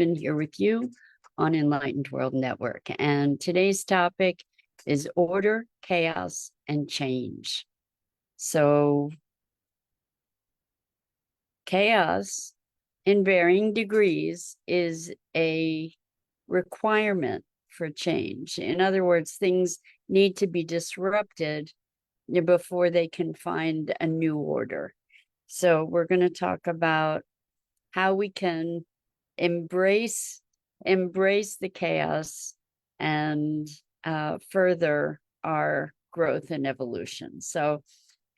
Rubin here with you on Enlightened World Network. And today's topic is order, chaos, and change. So chaos in varying degrees is a requirement for change. In other words, things need to be disrupted before they can find a new order. So we're going to talk about how we can embrace the chaos and further our growth and evolution. So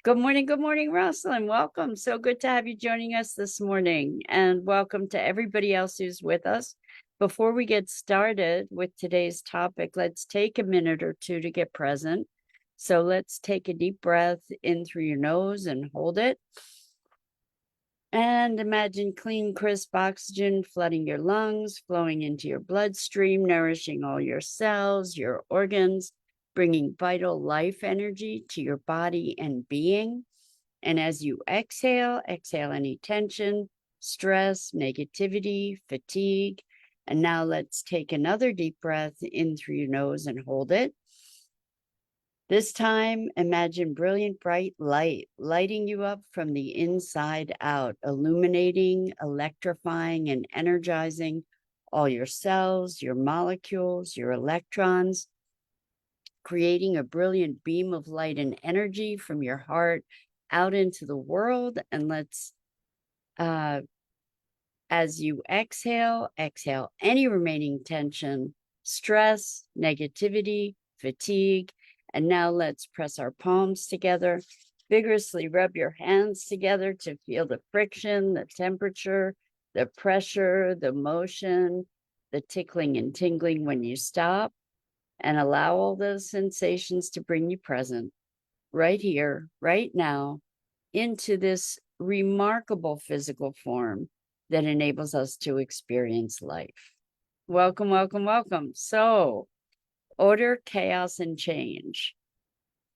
good morning, Rosalind. Welcome. So good to have you joining us this morning, and welcome to everybody else who's with us. Before we get started with today's topic, let's take a minute or two to get present. So let's take a deep breath in through your nose and hold it. And imagine clean, crisp oxygen flooding your lungs, flowing into your bloodstream, nourishing all your cells, your organs, bringing vital life energy to your body and being. And as you exhale any tension, stress, negativity, fatigue. And now let's take another deep breath in through your nose and hold it. This time, imagine brilliant, bright light lighting you up from the inside out, illuminating, electrifying, and energizing all your cells, your molecules, your electrons, creating a brilliant beam of light and energy from your heart out into the world. And let's, as you exhale any remaining tension, stress, negativity, fatigue. And now let's press our palms together, vigorously rub your hands together to feel the friction, the temperature, the pressure, the motion, the tickling and tingling when you stop, and allow all those sensations to bring you present right here, right now, into this remarkable physical form that enables us to experience life. Welcome, welcome, welcome. So, order, chaos, and change.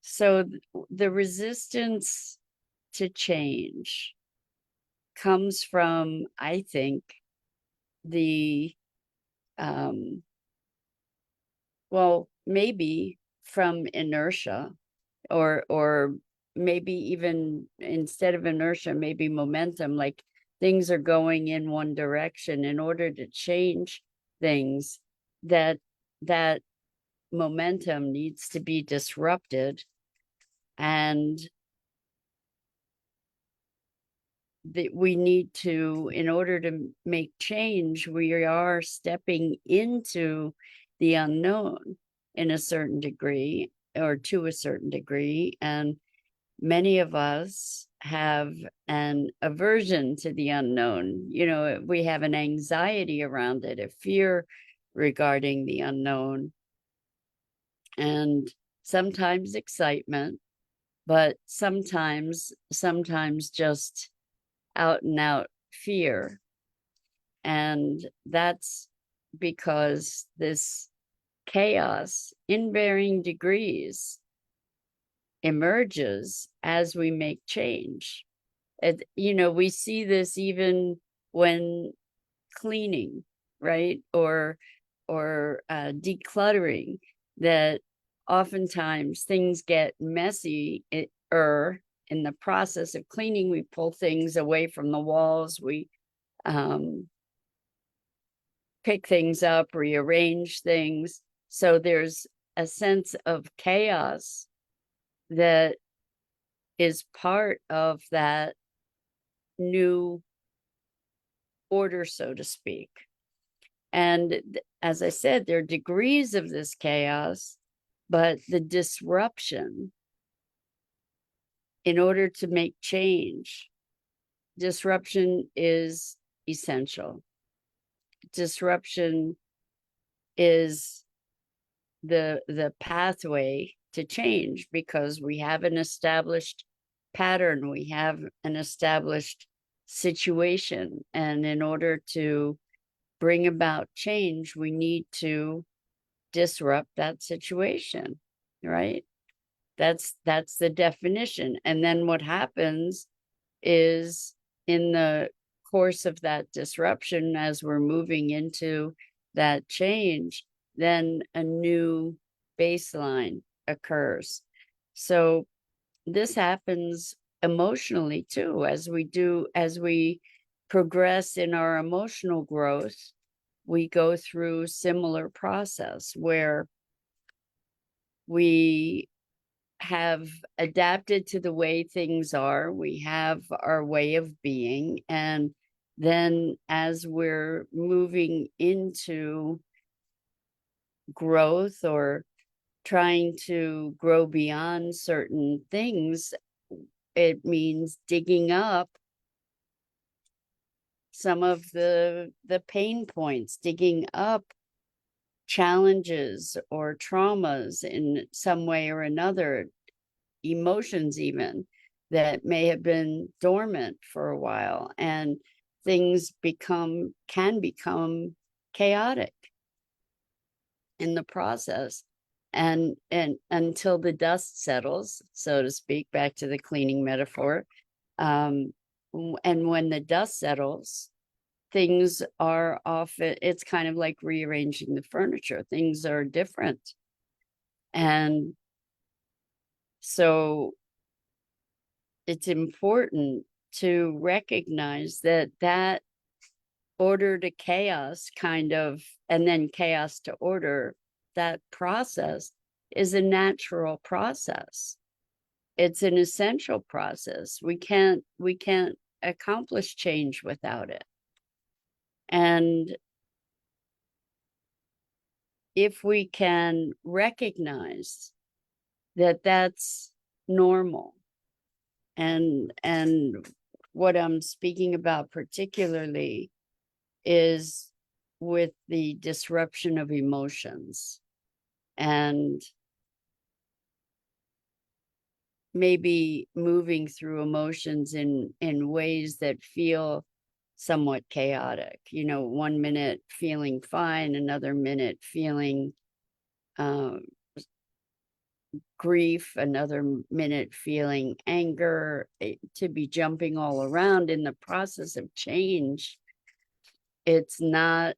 So the resistance to change comes from, I think, maybe from inertia, or maybe even instead of inertia, maybe momentum, like things are going in one direction. In order to change things, that momentum needs to be disrupted, and that we need to, in order to make change, we are stepping into the unknown in a certain degree, or to a certain degree. And many of us have an aversion to the unknown. You know, we have an anxiety around it, a fear regarding the unknown, and sometimes excitement, but sometimes just out and out fear. And that's because this chaos in varying degrees emerges as we make change. We see this even when cleaning, right? Or decluttering, that oftentimes things get messy in the process of cleaning. We pull things away from the walls, we pick things up, rearrange things. So there's a sense of chaos that is part of that new order, so to speak. And as I said, there are degrees of this chaos, but the disruption, in order to make change, disruption is essential. Disruption is the pathway to change, because we have an established pattern, we have an established situation, and in order to bring about change, we need to disrupt that situation, right? That's the definition. And then what happens is, in the course of that disruption, as we're moving into that change, then a new baseline occurs. So this happens emotionally too, as we progress in our emotional growth. We go through similar process where we have adapted to the way things are. We have our way of being. And then as we're moving into growth or trying to grow beyond certain things, it means digging up some of the pain points, digging up challenges or traumas in some way or another, emotions even that may have been dormant for a while, and things can become chaotic in the process, and until the dust settles, so to speak, back to the cleaning metaphor. And when the dust settles, things are often, it's kind of like rearranging the furniture. Things are different. And so it's important to recognize that order to chaos kind of, and then chaos to order, that process is a natural process. It's an essential process. We can't accomplish change without it. And if we can recognize that that's normal, and what I'm speaking about particularly is with the disruption of emotions, and maybe moving through emotions in ways that feel somewhat chaotic. You know, 1 minute feeling fine, another minute feeling grief, another minute feeling anger, to be jumping all around in the process of change. It's not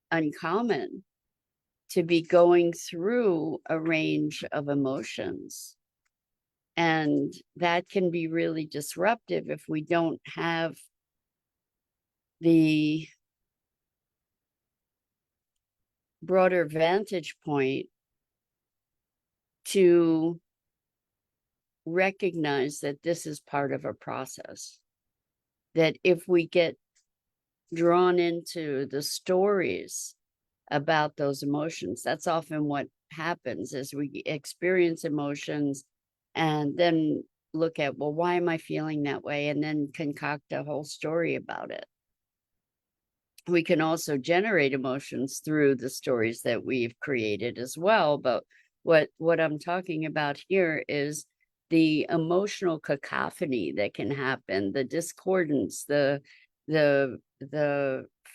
uncommon to be going through a range of emotions. And that can be really disruptive if we don't have the broader vantage point to recognize that this is part of a process. That if we get drawn into the stories about those emotions, that's often what happens, is we experience emotions and then look at, well, why am I feeling that way? And then concoct a whole story about it. We can also generate emotions through the stories that we've created as well. But what I'm talking about here is the emotional cacophony that can happen, the discordance, the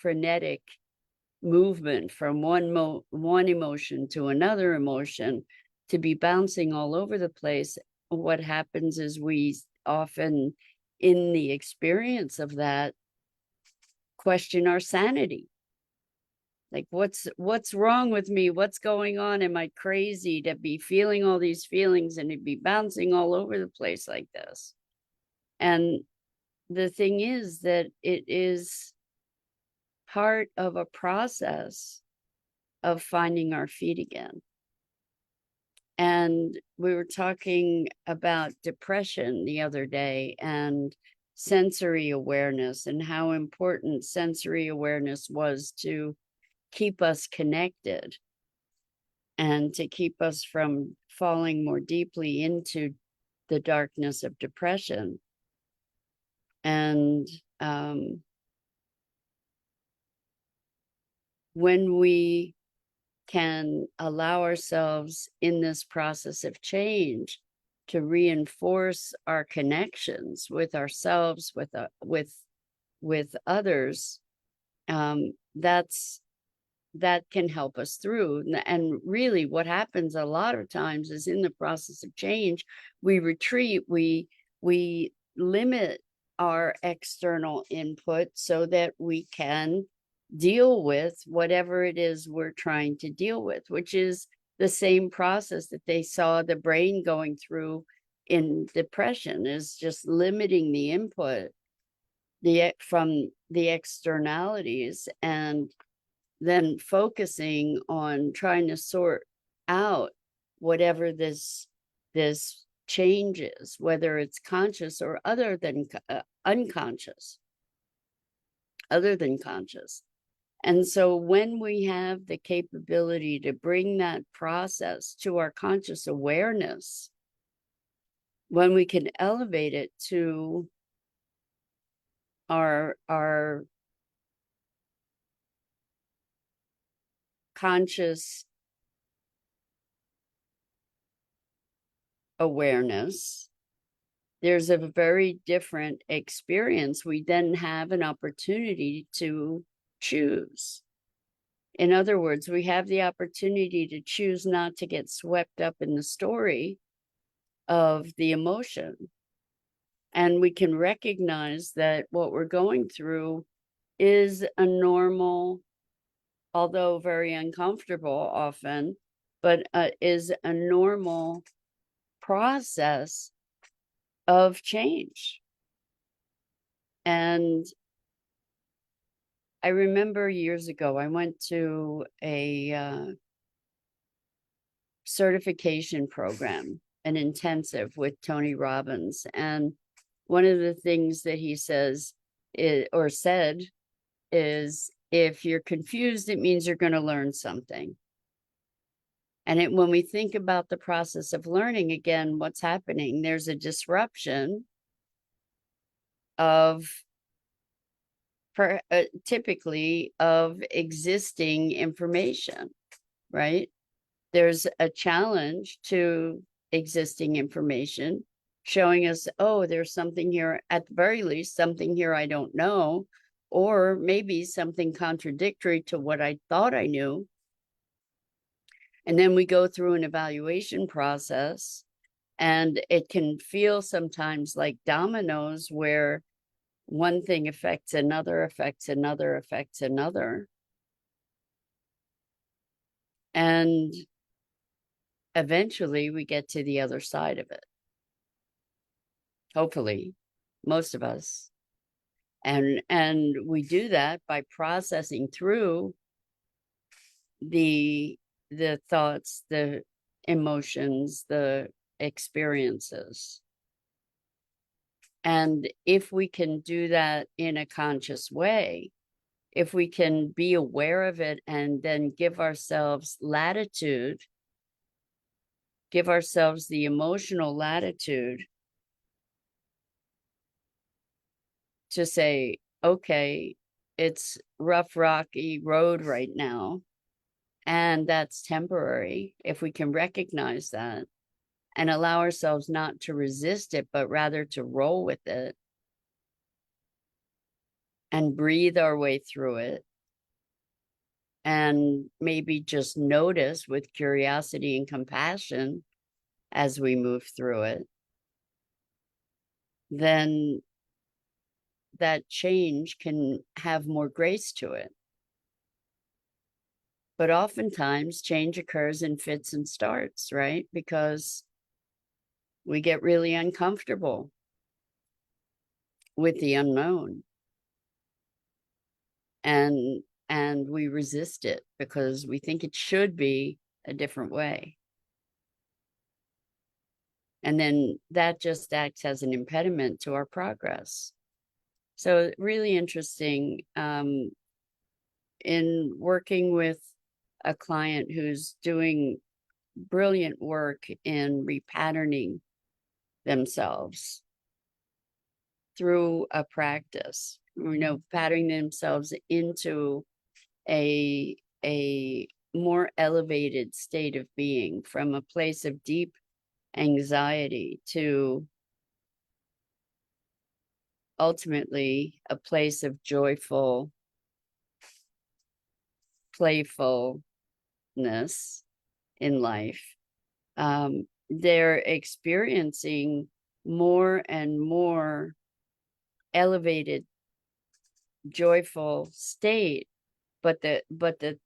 frenetic movement from one emotion to another emotion, to be bouncing all over the place. What happens is we often, in the experience of that, question our sanity. Like, what's wrong with me? What's going on? Am I crazy to be feeling all these feelings and to be bouncing all over the place like this? And the thing is that it is part of a process of finding our feet again. And we were talking about depression the other day and sensory awareness, and how important sensory awareness was to keep us connected and to keep us from falling more deeply into the darkness of depression. And when we can allow ourselves in this process of change to reinforce our connections with ourselves, with others, that can help us through. And really what happens a lot of times is, in the process of change, we retreat, we limit our external input so that we can deal with whatever it is we're trying to deal with, which is the same process that they saw the brain going through in depression, is just limiting the input from the externalities, and then focusing on trying to sort out whatever this change is, whether it's conscious or other than unconscious, other than conscious. And so when we have the capability to bring that process to our conscious awareness, when we can elevate it to our conscious awareness, there's a very different experience. We then have an opportunity to choose. In other words, we have the opportunity to choose not to get swept up in the story of the emotion. And we can recognize that what we're going through is a normal, although very uncomfortable often, but is a normal process of change. And I remember years ago, I went to a certification program, an intensive with Tony Robbins. And one of the things that he says or said is, if you're confused, it means you're going to learn something. And when we think about the process of learning, again, what's happening? There's a disruption of typically of existing information, right? There's a challenge to existing information showing us, oh, there's something here, at the very least, something here I don't know, or maybe something contradictory to what I thought I knew. And then we go through an evaluation process, and it can feel sometimes like dominoes, where one thing affects another, affects another, affects another. And eventually we get to the other side of it. Hopefully, most of us. And we do that by processing through the thoughts, the emotions, the experiences. And if we can do that in a conscious way, if we can be aware of it and then give ourselves latitude, give ourselves the emotional latitude to say, okay, it's rough, rocky road right now, and that's temporary. If we can recognize that and allow ourselves not to resist it, but rather to roll with it and breathe our way through it, and maybe just notice with curiosity and compassion as we move through it, then that change can have more grace to it. But oftentimes change occurs in fits and starts, right? Because we get really uncomfortable with the unknown, and we resist it because we think it should be a different way. And then that just acts as an impediment to our progress. So really interesting. In working with a client who's doing brilliant work in repatterning themselves through a practice, patterning themselves into a more elevated state of being, from a place of deep anxiety to ultimately a place of joyful playfulness in life. They're experiencing more and more elevated, joyful state. But the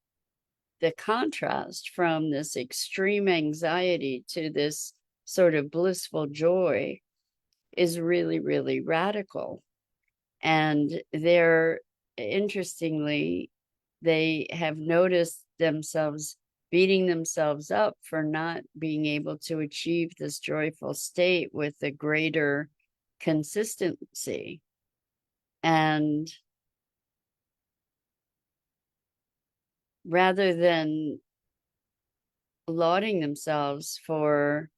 contrast from this extreme anxiety to this sort of blissful joy is really, really radical. And they're, interestingly, they have noticed themselves beating themselves up for not being able to achieve this joyful state with a greater consistency. And rather than lauding themselves for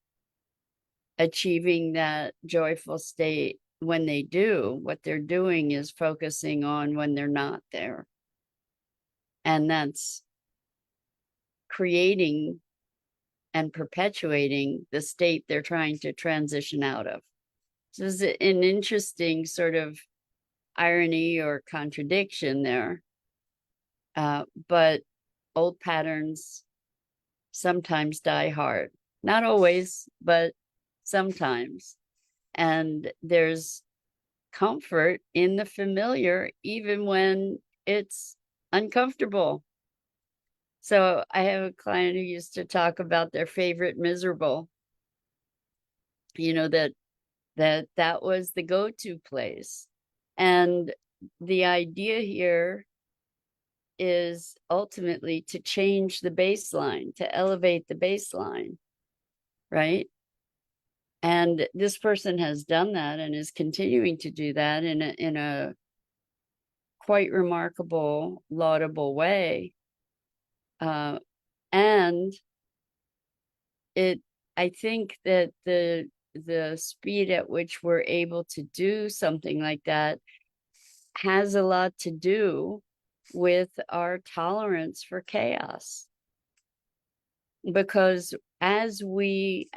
achieving that joyful state when they do, what they're doing is focusing on when they're not there. And that's creating and perpetuating the state they're trying to transition out of. So there's an interesting sort of irony or contradiction there. But old patterns sometimes die hard. Not always, but sometimes. And there's comfort in the familiar, even when it's uncomfortable. So I have a client who used to talk about their favorite miserable, that was the go-to place. And the idea here is ultimately to change the baseline, to elevate the baseline, right? And this person has done that and is continuing to do that in a quite remarkable, laudable way. And I think that the speed at which we're able to do something like that has a lot to do with our tolerance for chaos. Because as we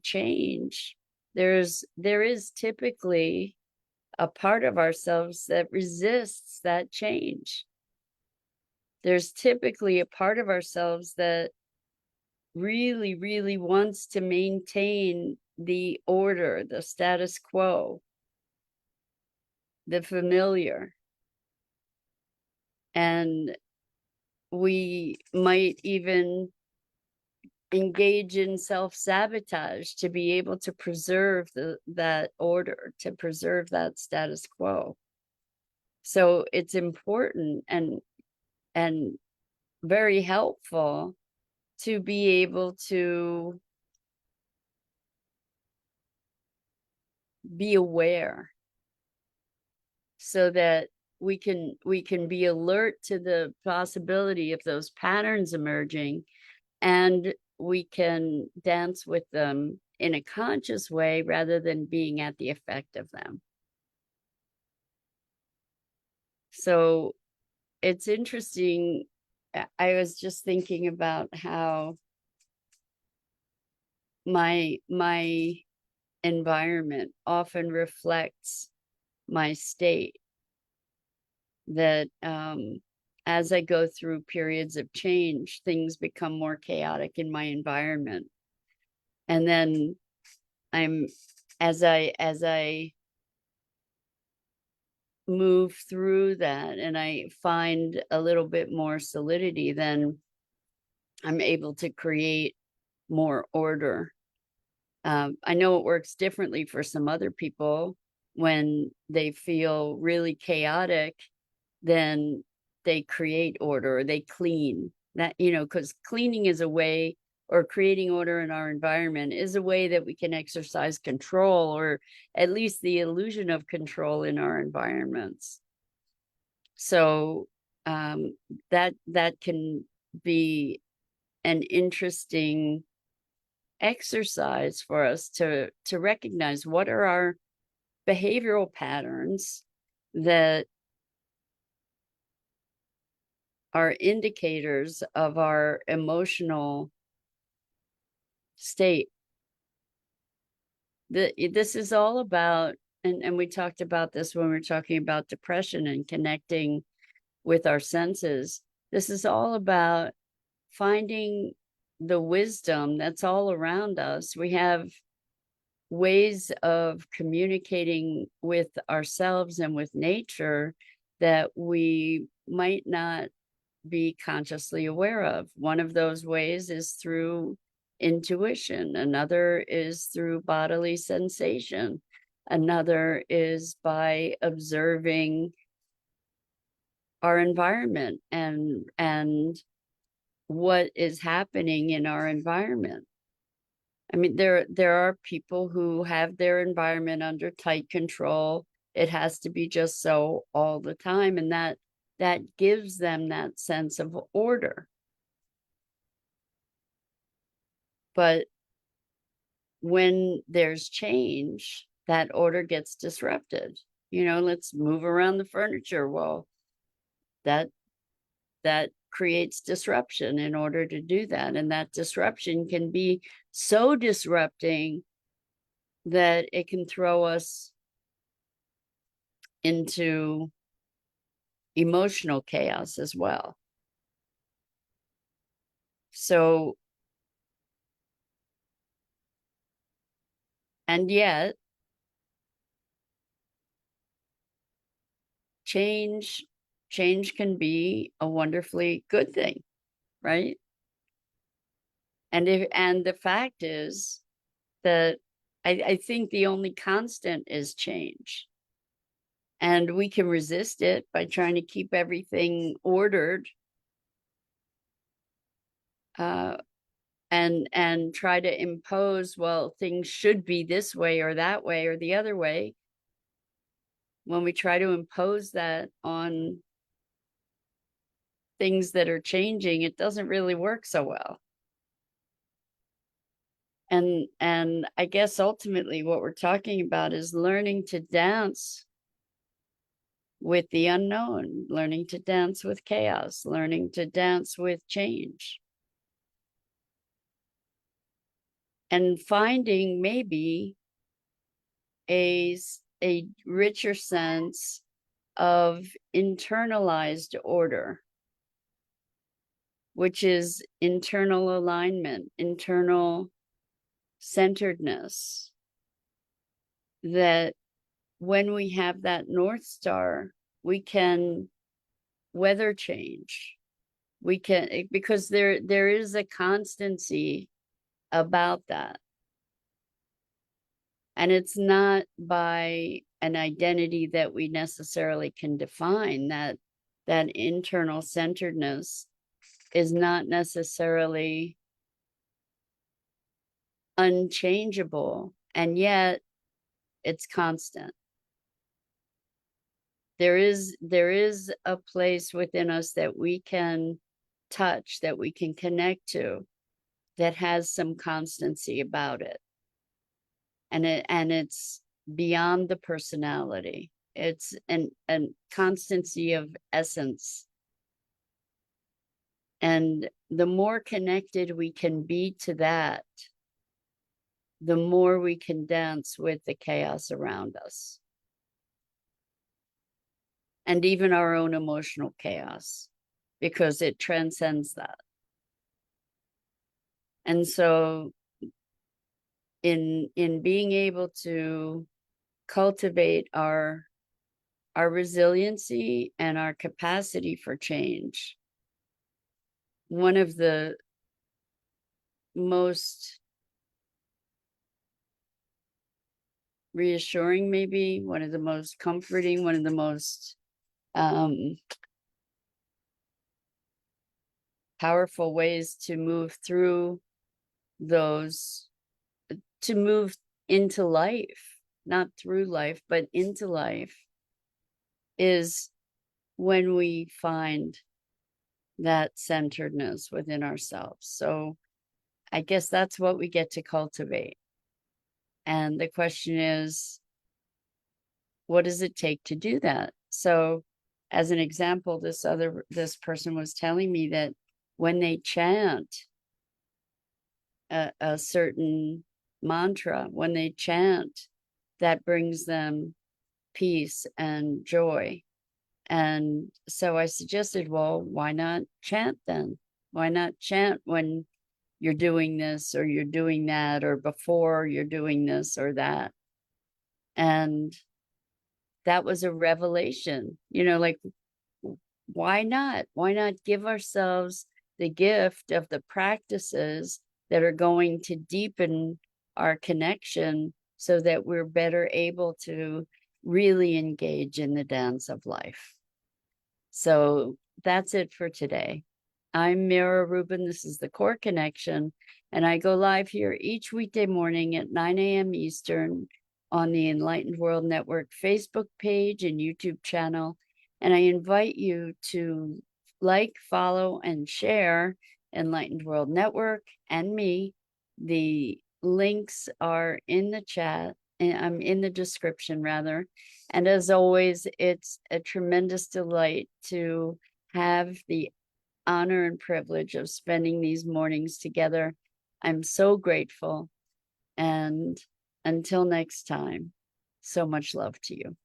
change, there is typically a part of ourselves that resists that change. There's typically a part of ourselves that really, really wants to maintain the order, the status quo, the familiar. And we might even engage in self-sabotage to be able to preserve that order, to preserve that status quo. So it's important and very helpful to be able to be aware, so that we can be alert to the possibility of those patterns emerging, and we can dance with them in a conscious way rather than being at the effect of them. So it's interesting. I was just thinking about how my environment often reflects my state. That as I go through periods of change, things become more chaotic in my environment. And then as I move through that and I find a little bit more solidity, then I'm able to create more order. I know it works differently for some other people. When they feel really chaotic, then they create order, or they clean. That, because cleaning is a way, or creating order in our environment is a way that we can exercise control, or at least the illusion of control in our environments. So that can be an interesting exercise for us to recognize what are our behavioral patterns that are indicators of our emotional state. This is all about, and we talked about this when we were talking about depression and connecting with our senses. This is all about finding the wisdom that's all around us. We have ways of communicating with ourselves and with nature that we might not be consciously aware of. One of those ways is through intuition, another is through bodily sensation, another is by observing our environment and what is happening in our environment. I mean, there are people who have their environment under tight control. It has to be just so all the time, and that gives them that sense of order. But when there's change, that order gets disrupted. You know, let's move around the furniture. Well, that creates disruption in order to do that, and that disruption can be so disrupting that it can throw us into emotional chaos as well. So, and yet change can be a wonderfully good thing, right? And the fact is that I think the only constant is change. And we can resist it by trying to keep everything ordered, and try to impose, well, things should be this way or that way or the other way. When we try to impose that on things that are changing, it doesn't really work so well. And I guess ultimately what we're talking about is learning to dance with the unknown, learning to dance with chaos, learning to dance with change, and finding maybe a richer sense of internalized order, which is internal alignment, internal centeredness, that when we have that North Star, we can weather change. We can, because there is a constancy about that. And it's not by an identity that we necessarily can define. That internal centeredness is not necessarily unchangeable, and yet it's constant. There is a place within us that we can touch, that we can connect to, that has some constancy about it. And it's beyond the personality. It's an constancy of essence. And the more connected we can be to that, the more we can dance with the chaos around us. And even our own emotional chaos, because it transcends that. And so in being able to cultivate our resiliency and our capacity for change, one of the most reassuring, maybe one of the most comforting, one of the most powerful ways to move through those, to move into life, not through life, but into life, is when we find that centeredness within ourselves. So I guess that's what we get to cultivate. And the question is, what does it take to do that? So as an example, this person was telling me that when they chant a certain mantra, when they chant, that brings them peace and joy. And so I suggested, well, why not chant then? Why not chant when you're doing this or you're doing that, or before you're doing this or that. And that was a revelation, like, why not? Why not give ourselves the gift of the practices that are going to deepen our connection so that we're better able to really engage in the dance of life? So that's it for today. I'm Mira Rubin. This is the Core Connection, and I go live here each weekday morning at 9 a.m. Eastern on the Enlightened World Network Facebook page and YouTube channel. And I invite you to like, follow, and share Enlightened World Network and me. The links are in the chat, and I'm in the description rather. And as always, it's a tremendous delight to have the honor and privilege of spending these mornings together. I'm so grateful. And until next time, so much love to you.